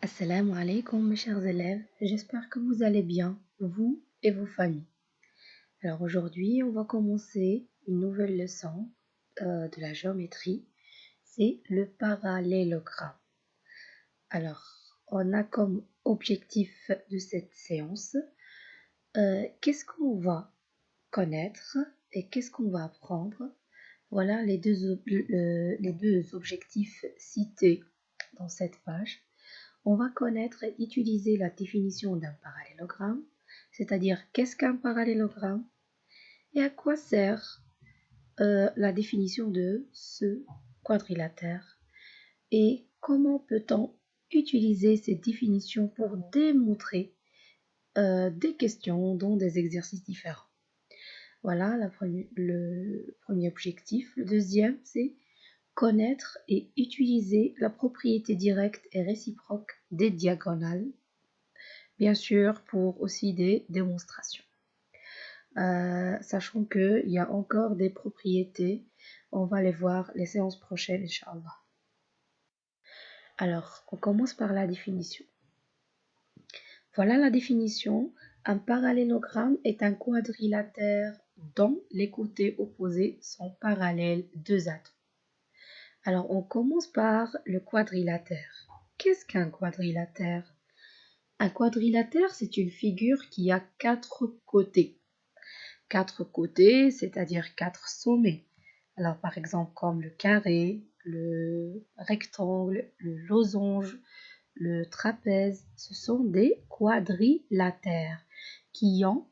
Assalamu alaikum mes chers élèves, j'espère que vous allez bien, vous et vos familles. Alors aujourd'hui, on va commencer une nouvelle leçon de la géométrie, c'est le parallélogramme. Alors, on a comme objectif de cette séance, qu'est-ce qu'on va connaître et qu'est-ce qu'on va apprendre. Voilà les deux objectifs cités dans cette page. On va connaître et utiliser la définition d'un parallélogramme, c'est-à-dire qu'est-ce qu'un parallélogramme et à quoi sert la définition de ce quadrilatère et comment peut-on utiliser cette définition pour démontrer des questions dans des exercices différents. Voilà le premier objectif. Le deuxième, c'est connaître et utiliser la propriété directe et réciproque des diagonales, bien sûr pour aussi des démonstrations. Sachant qu'il y a encore des propriétés, on va les voir les séances prochaines, Inch'Allah. Alors, on commence par la définition. Voilà la définition. Un parallélogramme est un quadrilatère dont les côtés opposés sont parallèles deux atomes. Alors, on commence par le quadrilatère. Qu'est-ce qu'un quadrilatère? Un quadrilatère, c'est une figure qui a quatre côtés. Quatre côtés, c'est-à-dire quatre sommets. Alors, par exemple, comme le carré, le rectangle, le losange, le trapèze, ce sont des quadrilatères qui ont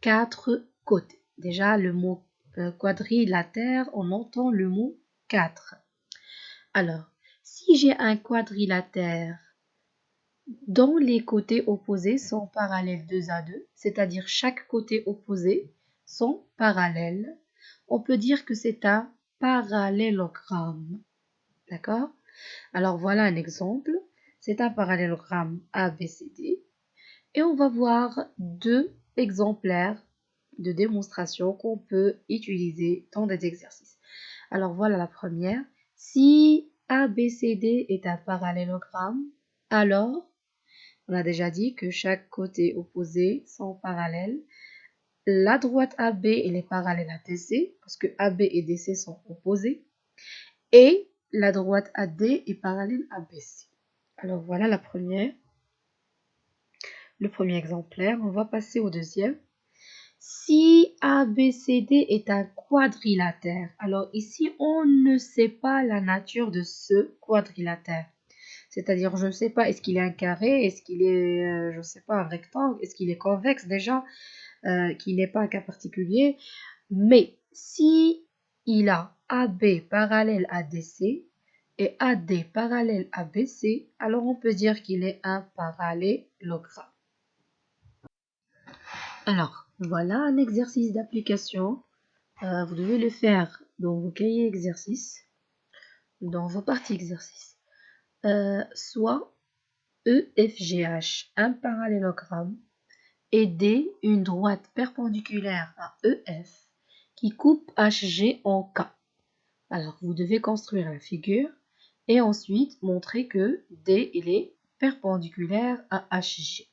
quatre côtés. Déjà, le mot quadrilatère, on entend le mot quatre. Alors, si j'ai un quadrilatère dont les côtés opposés sont parallèles 2 à 2, c'est-à-dire chaque côté opposé sont parallèles, on peut dire que c'est un parallélogramme. D'accord? Alors voilà un exemple. C'est un parallélogramme ABCD. Et on va voir deux exemplaires de démonstration qu'on peut utiliser dans des exercices. Alors voilà la première. Si ABCD est un parallélogramme, alors on a déjà dit que chaque côté opposé sont parallèles. La droite AB elle est parallèle à DC parce que AB et DC sont opposés. Et la droite AD est parallèle à BC. Alors voilà la première. Le premier exemplaire. On va passer au deuxième. Si ABCD est un quadrilatère, alors ici on ne sait pas la nature de ce quadrilatère. C'est-à-dire, je ne sais pas, est-ce qu'il est un carré, est-ce qu'il est, je ne sais pas, un rectangle, est-ce qu'il est convexe déjà, qui n'est pas un cas particulier. Mais si il a AB parallèle à DC et AD parallèle à BC, alors on peut dire qu'il est un parallélogramme. Alors, voilà un exercice d'application. Vous devez le faire dans vos cahiers exercices, dans vos parties exercices. Soit EFGH, un parallélogramme, et D, une droite perpendiculaire à EF, qui coupe HG en K. Alors, vous devez construire la figure et ensuite montrer que D il est perpendiculaire à HG.